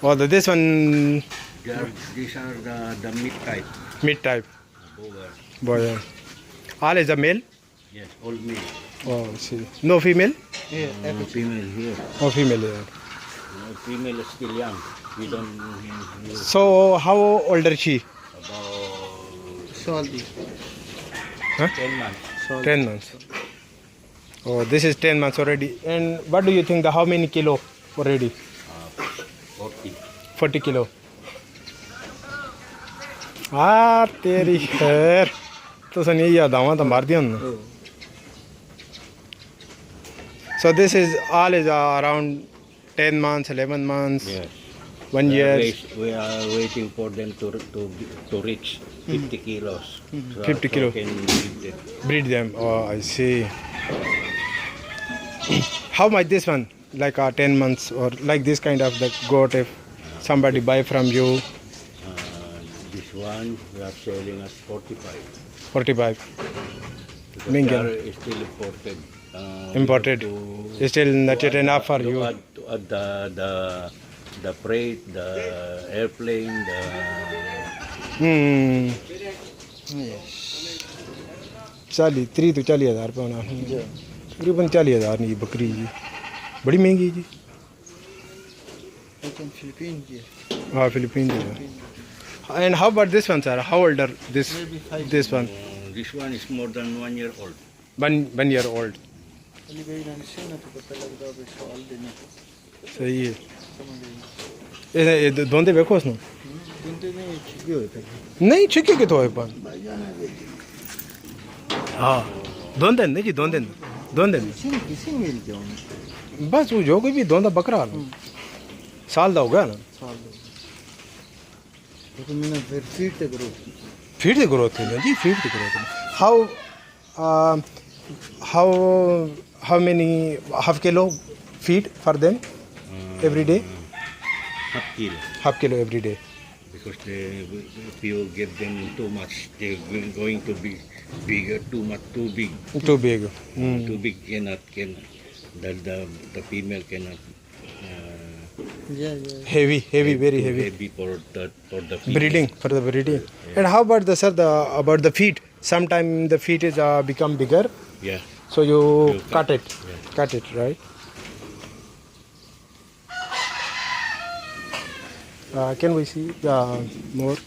Oh, this one These are the meat type. meat type. Bower. Boy, all is a male. Yes, all meat. Oh, see, no female. No female here. Oh, female. Yeah. No, female is still young. We don't use So how old is she? about Salty. Huh? 10 months. 10 months. Oh, this is 10 months already. And what do you think? How many kilo already? 40. 40 kilo. Ah, तेरी खैर तो सन यही याद आवा तो मार दिया उन्होंने. So this is all is around 10 months, 11 months, Yes. 1 year. We are waiting for them to reach 50 kilos. So 50 kilo. Can breed them. Breed them. Oh, I see. How much this one? Like 10 months or like this kind of the goat if somebody buy from you? This one we are selling at 45. 45. Because Mingan. they are still imported. Imported. To Still not yet enough for to you. add the freight, the airplane, the चाली 30 तो 40,000 रुपये होना तकरीबन 40,000 नहीं बकरी जी बड़ी महंगी जी. Philippines. हाँ फिलीपीन जी. And how about this one, sir? How old are this Maybe 5 this one? this one is more than 1 year old. 1 year old. Ali bhai na sina to pata lagda ab salty ne. सही है. ये दोंदे देखो उसने. Dinte ne chigi hoye the. नहीं छिके के तो है पान. Bhaijan hai. हाँ दोंदे नहीं जी दोंदे किसी मिल जाओ. बस वो जो कोई भी दोंदा बकरा ना साल दा हो गया ना. साल. तो मैंने फिर फीड ते करो. फीड द ग्रोथ है जी feed the growth. How many half kilo feed for them every day? Half kilo. Half kilo every day. Because if you give them too much, they're going to be bigger, too big. Too big. Too big the female cannot. Yeah. Heavy, very too heavy. for the female. Breeding for the breeding. And how about about the feet? Sometimes the feet is become bigger, Yeah. so you cut it. Yeah. Cut it, right? Can we see more?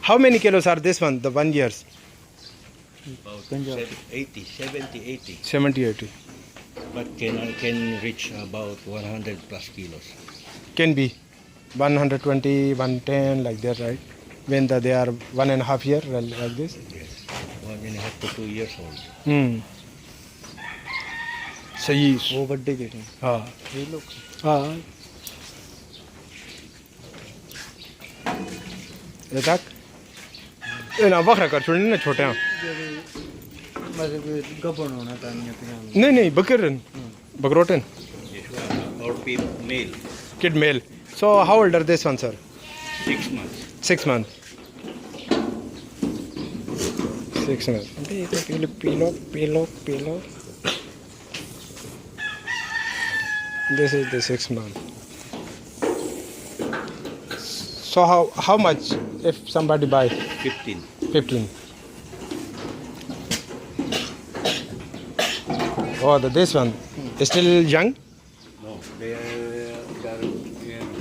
How many kilos are this one? The 1 years? About Punjab. 70, 80. 70, 80. But can reach about 100 plus kilos. Can be 120, 110 like that, right? When they are 1.5 year like this. Yes. 1.5 to 2 years old. सही. वो बड्डे के हैं. हाँ ये लोग. हाँ. ये तक ये ना बकरा कर छोड़ने ना छोटे हैं. मतलब गबन होना था नहीं. नहीं बकरन बकरोटन. This one or male. Kid male. So how old are this one, sir? 6 months. 6 months. 6 months. Pillow. This is the 6 month. So how much if somebody buy? 15. 15. Oh, this one is still young. No, they are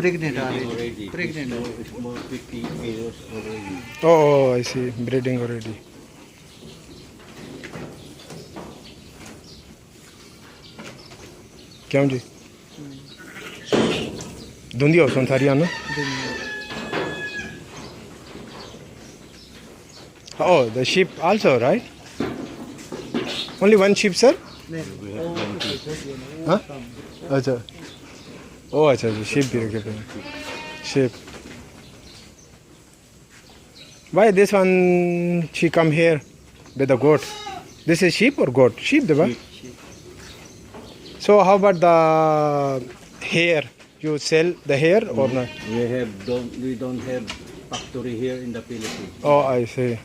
Pregnant already. Pregnant. It's more 50 kilos already. Oh, I see. Breeding already. क्यों जी? धुंधी हो संसारिया ना? Oh, the sheep also, right? Only one sheep, sir? Huh? अच्छा. Oh, अच्छा sheep भी रखे पे. Sheep. Why this one she come here with the goat? This is sheep or goat? Sheep, the So how about the hair? You sell the hair or not? We don't have factory here in the Philippines. Oh, I see.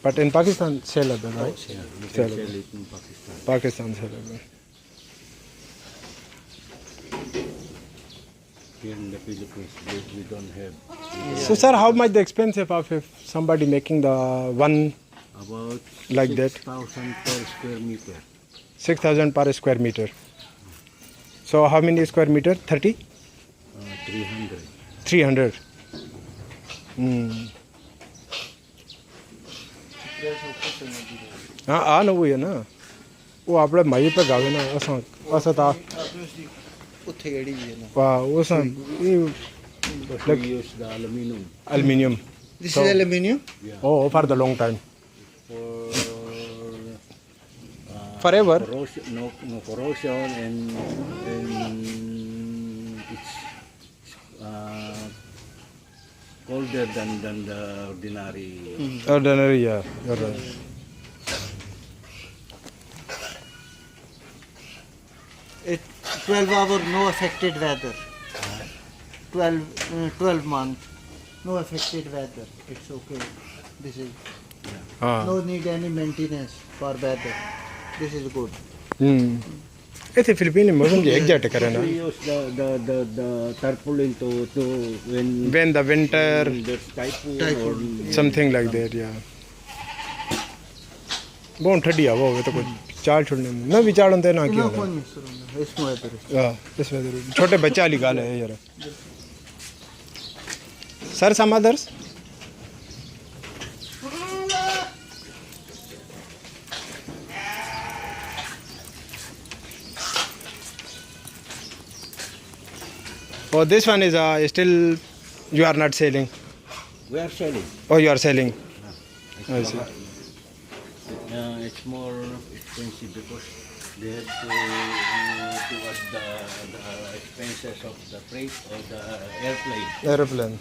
But in Pakistan, sell it, right? Yeah, we Sell can it. sell it in Pakistan. Pakistan sell it. Here in the Philippines, we don't have. So sir, how much the expensive of if somebody making the one About Like that? 6,000 per square meter. 6,000 per square meter. So how many square meter? 30? 300. 300. Hmm. हाँ आ ना वो है ना वो आपले मई पे गावे ना ऐसा था ਉੱਥੇ ਜਿਹੜੀ ਵੀ ਹੈ ਨਾ वाह वो सा Because we use the aluminum aluminium this So- is aluminium oh for the long time for forever corrosion, no corrosion, and it's colder than the ordinary. ordinary yeah you're right. it 12 hour no affected weather 12 months no affected weather it's okay this is हाँ no need any maintenance for weather this is good ऐसे Philippine में मौसम जो exact करे ना We use the tarpaulin to when the winter when there's typhoon or something like that yeah बहुत ठंडी हवा हो तो कुछ चाल छोड़ने में ना विचार होते ना क्यों no phone miss होगा इसमें weather हाँ इसमें जरूर छोटे बच्चे वाली गाल है यार sir some others oh this one is still you are not selling we are selling. oh you are selling I It's, see. it's more expensive because they have to add the expenses of the freight or the airplane, aeroplane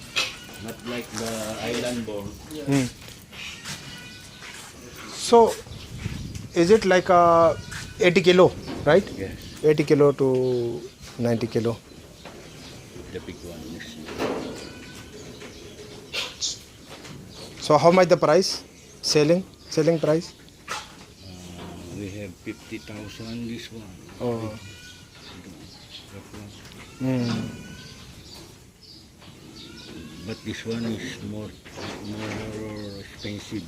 not like the island born. so is it like 80 kilo right Yes, 80 kilo to 90 kilo the big one. Yes. so how much the price selling price We have 50,000 this one. oh That one. But this one is more expensive.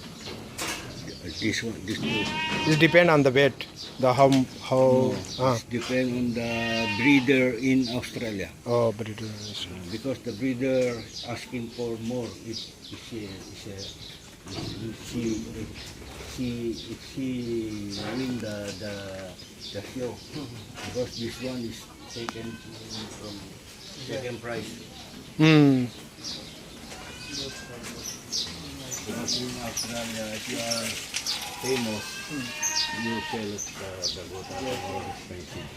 This one, this two. it depend on the weight the how It depends on the breeder in Australia. oh but it is Because the breeder asking for more if she win the show. Because this one is taken from second prize. Because in Australia, if you are famous, you sell the goat at more expensive.